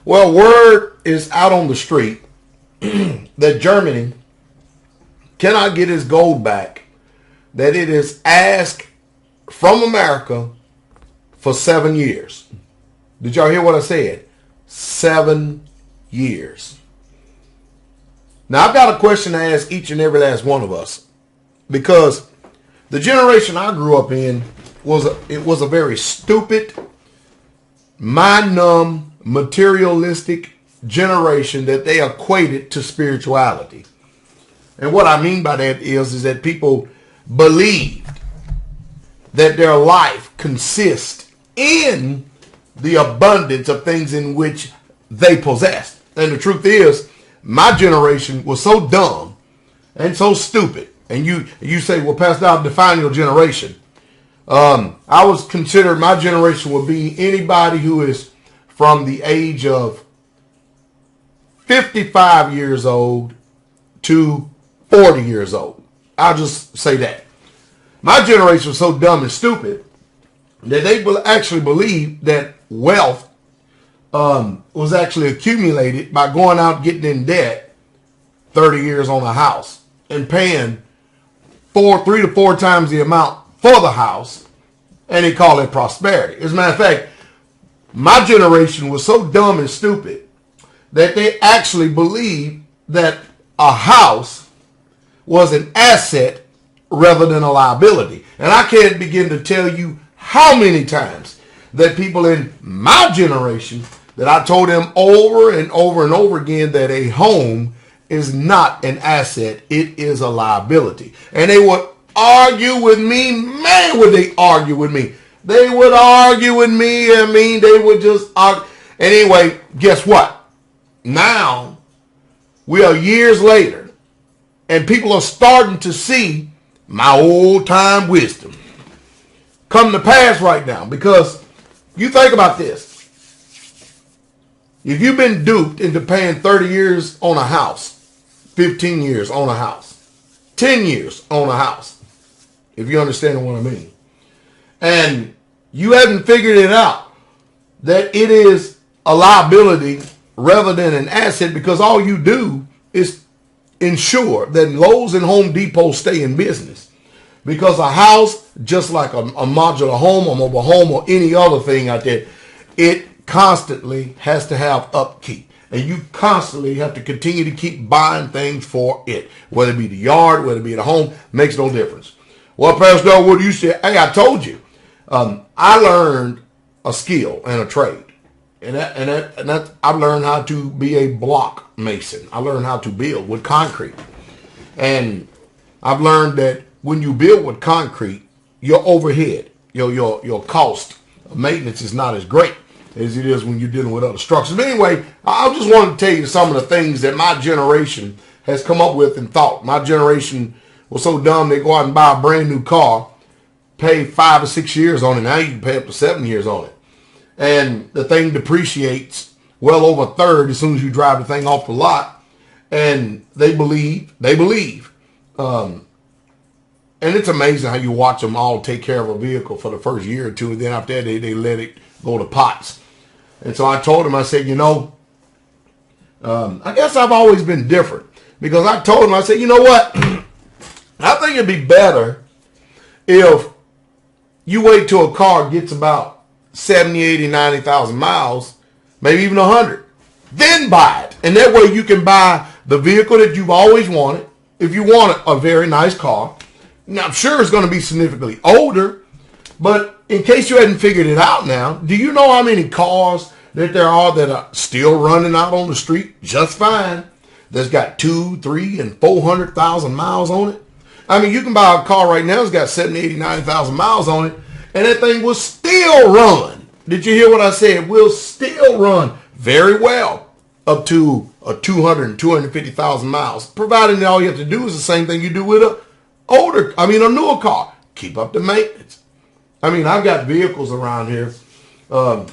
Well, word is out on the street that Germany cannot get its gold back, that it is asked from America for 7 years. Did y'all hear what I said? 7 years. Now, I've got a question to ask each and every last one of us, because the generation I grew up in was a very stupid, mind-numb, materialistic generation that they equated to spirituality. And what I mean by that is that people believed that their life consists in the abundance of things in which they possessed. And the truth is, my generation was so dumb and so stupid. And you say, well, Pastor, I'll define your generation. I was considered, my generation would be anybody who is from the age of 55 years old to 40 years old. I'll just say that. My generation was so dumb and stupid that they actually believed that wealth was actually accumulated by going out getting in debt 30 years on a house and paying 3 to 4 times the amount for the house, and they call it prosperity. As a matter of fact, my generation was so dumb and stupid that they actually believed that a house was an asset rather than a liability. And I can't begin to tell you how many times that people in my generation, that I told them over and over and over again that a home is not an asset, it is a liability. And they would argue with me. Man, would they argue with me. They would argue with me. I mean, they would just argue. Anyway, guess what? Now, we are years later, and people are starting to see my old-time wisdom come to pass right now. Because you think about this. If you've been duped into paying 30 years on a house, 15 years on a house, 10 years on a house, if you understand what I mean, and you haven't figured it out that it is a liability rather than an asset, because all you do is ensure that Lowe's and Home Depot stay in business. Because a house, just like a modular home, a mobile home, or any other thing out there, it constantly has to have upkeep. And you constantly have to continue to keep buying things for it. Whether it be the yard, whether it be the home, makes no difference. Well, Pastor, what do you say? Hey, I told you. I learned a skill and a trade. And I've learned how to be a block mason. I learned how to build with concrete. And I've learned that when you build with concrete, your overhead, your cost of maintenance is not as great as it is when you're dealing with other structures. But anyway, I just wanted to tell you some of the things that my generation has come up with and thought. My generation was so dumb they go out and buy a brand new car, pay 5 or 6 years on it. Now you can pay up to 7 years on it. And the thing depreciates well over a third as soon as you drive the thing off the lot. And they believe, and it's amazing how you watch them all take care of a vehicle for the first year or two, and then after that they let it go to pots. And so I told him, I said, I guess I've always been different, because I told him, I said, you know what? I think it'd be better if you wait till a car gets about 70, 80, 90,000 miles, maybe even 100, then buy it. And that way you can buy the vehicle that you've always wanted. If you want a very nice car, now I'm sure it's going to be significantly older, but in case you hadn't figured it out now, do you know how many cars that there are that are still running out on the street just fine, that's got 2, 3, and 400,000 miles on it? I mean, you can buy a car right now that's got 70, 80, 90,000 miles on it, and that thing will still run. Did you hear what I said? Will still run very well up to a 200 and 250,000 miles, providing that all you have to do is the same thing you do with a newer car. Keep up the maintenance. I mean, I've got vehicles around here. I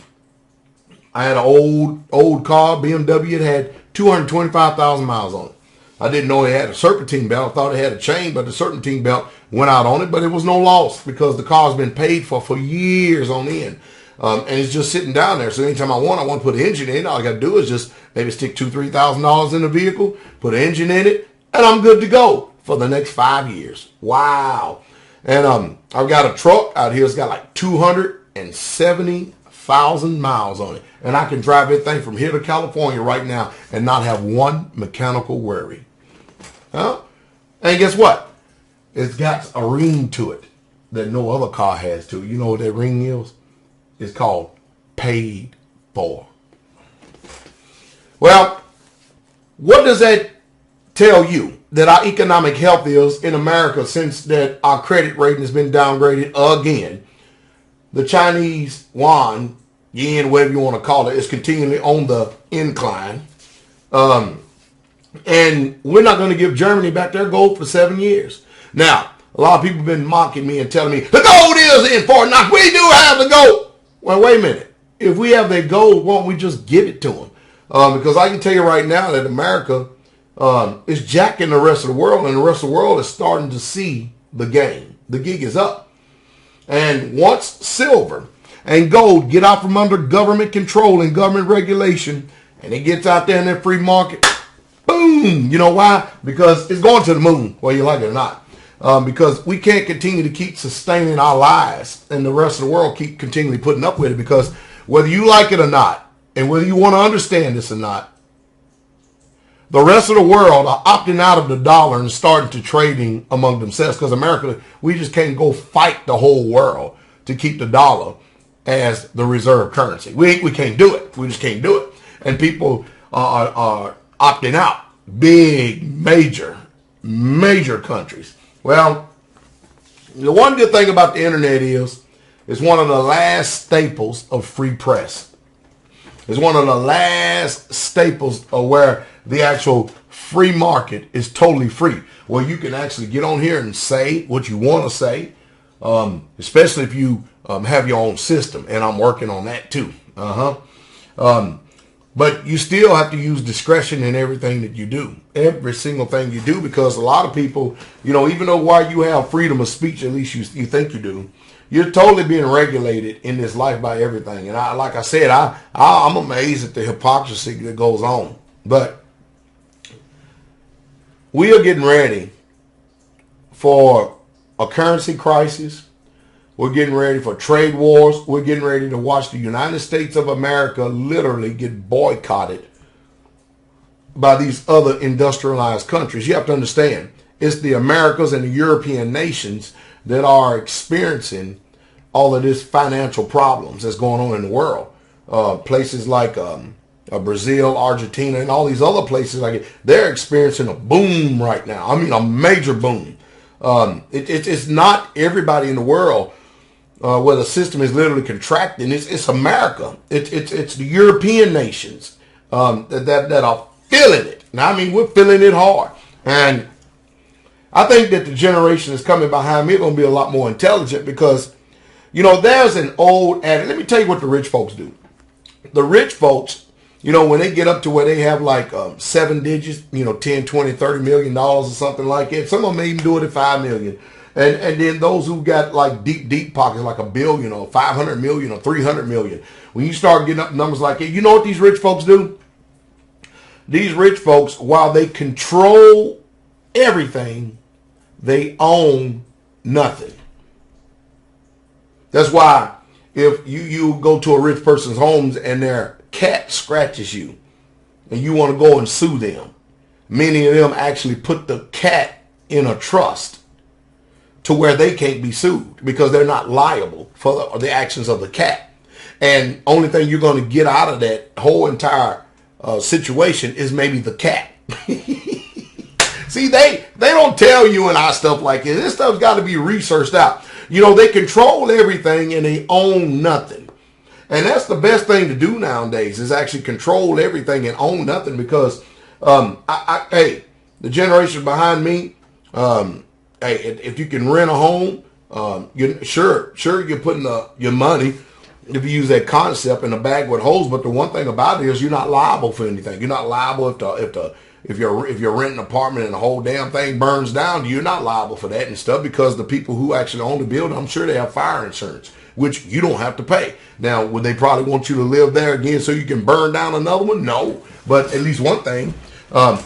had an old car, BMW. It had 225,000 miles on it. I didn't know it had a serpentine belt. I thought it had a chain, but the serpentine belt went out on it, but it was no loss because the car's been paid for years on end. And it's just sitting down there. So anytime I want to put an engine in, all I got to do is just maybe stick $2,000-$3,000 in the vehicle, put an engine in it, and I'm good to go for the next 5 years. Wow. And I've got a truck out here. It's got like 270,000 miles on it. And I can drive everything from here to California right now and not have one mechanical worry. Huh? And guess what? It's got a ring to it that no other car has to. You know what that ring is? It's called paid for. Well, what does that tell you? That our economic health is in America since that our credit rating has been downgraded again. The Chinese yuan, yen, whatever you want to call it, is continually on the incline. And we're not going to give Germany back their gold for 7 years. Now, a lot of people have been mocking me and telling me, the gold is in Fort Knox. We do have the gold. Well, wait a minute. If we have that gold, why don't we just give it to them? Because I can tell you right now that America is jacking the rest of the world, and the rest of the world is starting to see the game. The gig is up. And once silver and gold get out from under government control and government regulation, and it gets out there in that free market, boom! You know why? Because it's going to the moon, whether you like it or not. Because we can't continue to keep sustaining our lives, and the rest of the world keep continually putting up with it, because whether you like it or not, and whether you want to understand this or not, the rest of the world are opting out of the dollar and starting to trading among themselves, because America, we just can't go fight the whole world to keep the dollar as the reserve currency. We can't do it. We just can't do it. And people are opting out. Big, major countries. Well, the one good thing about the internet is it's one of the last staples of free press. It's one of the last staples of where the actual free market is totally free, where you can actually get on here and say what you want to say, especially if you have your own system, and I'm working on that too. But you still have to use discretion in everything that you do, every single thing you do, because a lot of people, you know, even though while you have freedom of speech, at least you think you do, you're totally being regulated in this life by everything. And like I said, I'm amazed at the hypocrisy that goes on. But we are getting ready for a currency crisis. We're getting ready for trade wars. We're getting ready to watch the United States of America literally get boycotted by these other industrialized countries. You have to understand, it's the Americas and the European nations that are experiencing all of this financial problems that's going on in the world. Places like Brazil, Argentina, and all these other places, like they're experiencing a boom right now. I mean, a major boom. It's not everybody in the world where the system is literally contracting. It's America. It's the European nations that are feeling it. Now, I mean, we're feeling it hard. And I think that the generation that's coming behind me is going to be a lot more intelligent, because, you know, there's an old adage. Let me tell you what the rich folks do. The rich folks, you know, when they get up to where they have like 7 digits, you know, 10, 20, $30 million or something like that. Some of them may even do it at 5 million. And then those who got like deep pockets, like $1 billion or 500 million or 300 million. When you start getting up numbers like that, you know what these rich folks do? These rich folks, while they control everything, they own nothing. That's why if you go to a rich person's homes and their cat scratches you and you want to go and sue them, many of them actually put the cat in a trust to where they can't be sued because they're not liable for the actions of the cat. And only thing you're going to get out of that whole entire situation is maybe the cat. See, they don't tell you and I stuff like this. This stuff's got to be researched out. You know, they control everything and they own nothing. And that's the best thing to do nowadays, is actually control everything and own nothing, because, hey, the generation behind me, hey, if you can rent a home, sure you're putting your money, if you use that concept, in a bag with holes. But the one thing about it is you're not liable for anything. You're not liable if if you're renting an apartment and the whole damn thing burns down, you're not liable for that and stuff, because the people who actually own the building, I'm sure they have fire insurance, which you don't have to pay. Now, would they probably want you to live there again so you can burn down another one? No, but at least one thing,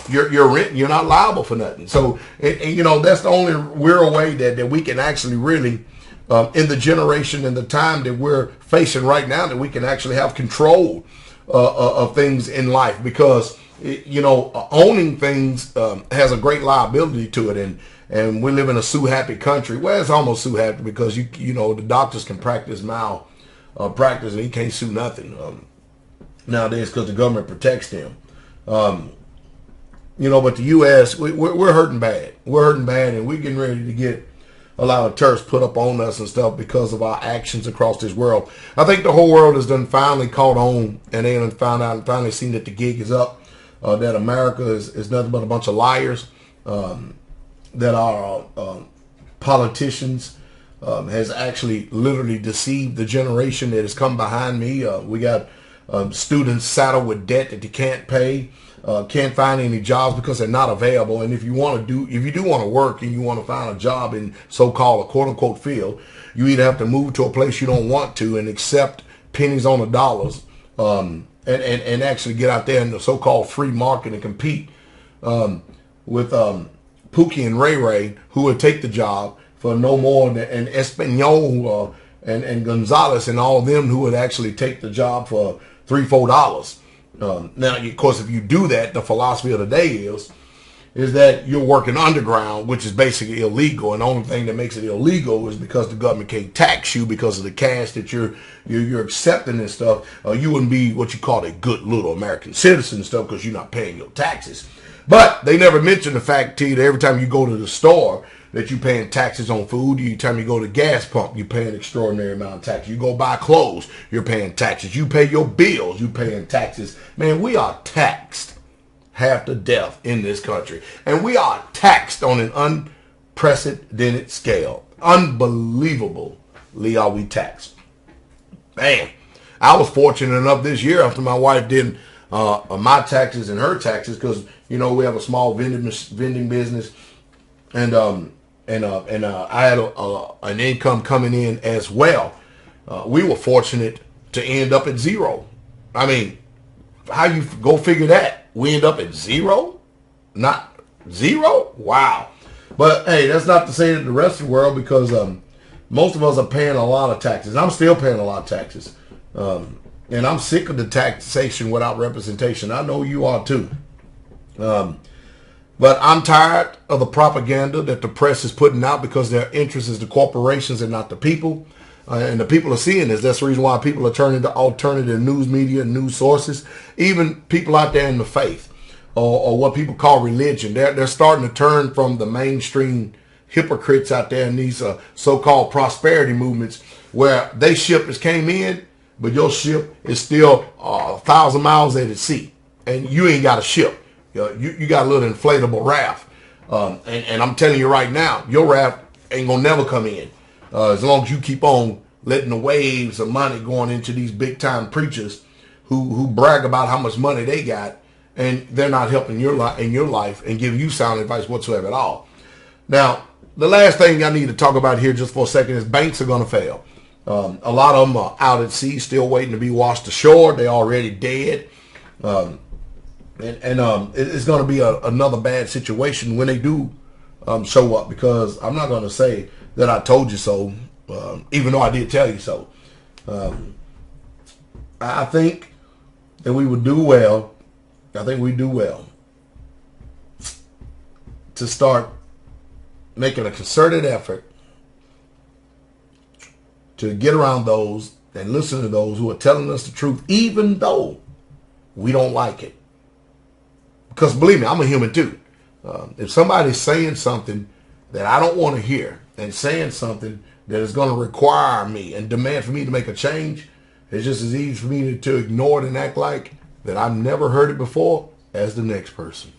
you're renting, you're not liable for nothing. So, and that's the only real way that we can actually really, in the generation and the time that we're facing right now, that we can actually have control of things in life, because owning things has a great liability to it, and we live in a sue happy country. Well, it's almost sue happy, because the doctors can practice malpractice and you can't sue nothing nowadays, because the government protects them. But the U.S., we're hurting bad. We're hurting bad, and we're getting ready to get a lot of tariffs put up on us and stuff because of our actions across this world. I think the whole world has done finally caught on, and they done found out and finally seen that the gig is up, that America is nothing but a bunch of liars, that our politicians has actually literally deceived the generation that has come behind me. We got students saddled with debt that they can't pay. Can't find any jobs because they're not available. And if you do want to work and you want to find a job in so-called a quote-unquote field, you either have to move to a place you don't want to and accept pennies on the dollars, and actually get out there in the so-called free market and compete with Pookie and Ray Ray, who would take the job for no more than, and Espanol and Gonzalez and all of them, who would actually take the job for $3-4. Now, of course, if you do that, the philosophy of the day is that you're working underground, which is basically illegal. And the only thing that makes it illegal is because the government can't tax you because of the cash that you're accepting and stuff. You wouldn't be what you call a good little American citizen and stuff, because you're not paying your taxes. But they never mention the fact to you that every time you go to the store, that you're paying taxes on food. Every time you go to the gas pump, you're paying an extraordinary amount of taxes. You go buy clothes, you're paying taxes. You pay your bills, you're paying taxes. Man, we are taxed half to death in this country. And we are taxed on an unprecedented scale. Unbelievably are we taxed. Man, I was fortunate enough this year, after my wife did my taxes and her taxes, because, we have a small vending business. And I had an income coming in as well. We were fortunate to end up at zero. I mean, how you go figure that? We end up at zero? Not zero? Wow. But hey, that's not to say that the rest of the world, because most of us are paying a lot of taxes. I'm still paying a lot of taxes. And I'm sick of the taxation without representation. I know you are too. But I'm tired of the propaganda that the press is putting out, because their interest is the corporations and not the people. And the people are seeing this. That's the reason why people are turning to alternative news media and news sources. Even people out there in the faith, or what people call religion. They're starting to turn from the mainstream hypocrites out there in these so-called prosperity movements, where they ship has came in, but your ship is still 1,000 miles at sea. And you ain't got a ship. You got a little inflatable raft, and I'm telling you right now, your raft ain't gonna never come in as long as you keep on letting the waves of money going into these big time preachers who brag about how much money they got, and they're not helping your life and giving you sound advice whatsoever at all. Now, the last thing I need to talk about here just for a second is banks are gonna fail. A lot of them are out at sea, still waiting to be washed ashore. They're already dead. It's going to be another bad situation when they do show up, because I'm not going to say that I told you so, even though I did tell you so. I think that we would do well. I think we do well to start making a concerted effort to get around those and listen to those who are telling us the truth, even though we don't like it. Because believe me, I'm a human too. If somebody's saying something that I don't want to hear, and saying something that is going to require me and demand for me to make a change, it's just as easy for me to ignore it and act like that I've never heard it before as the next person.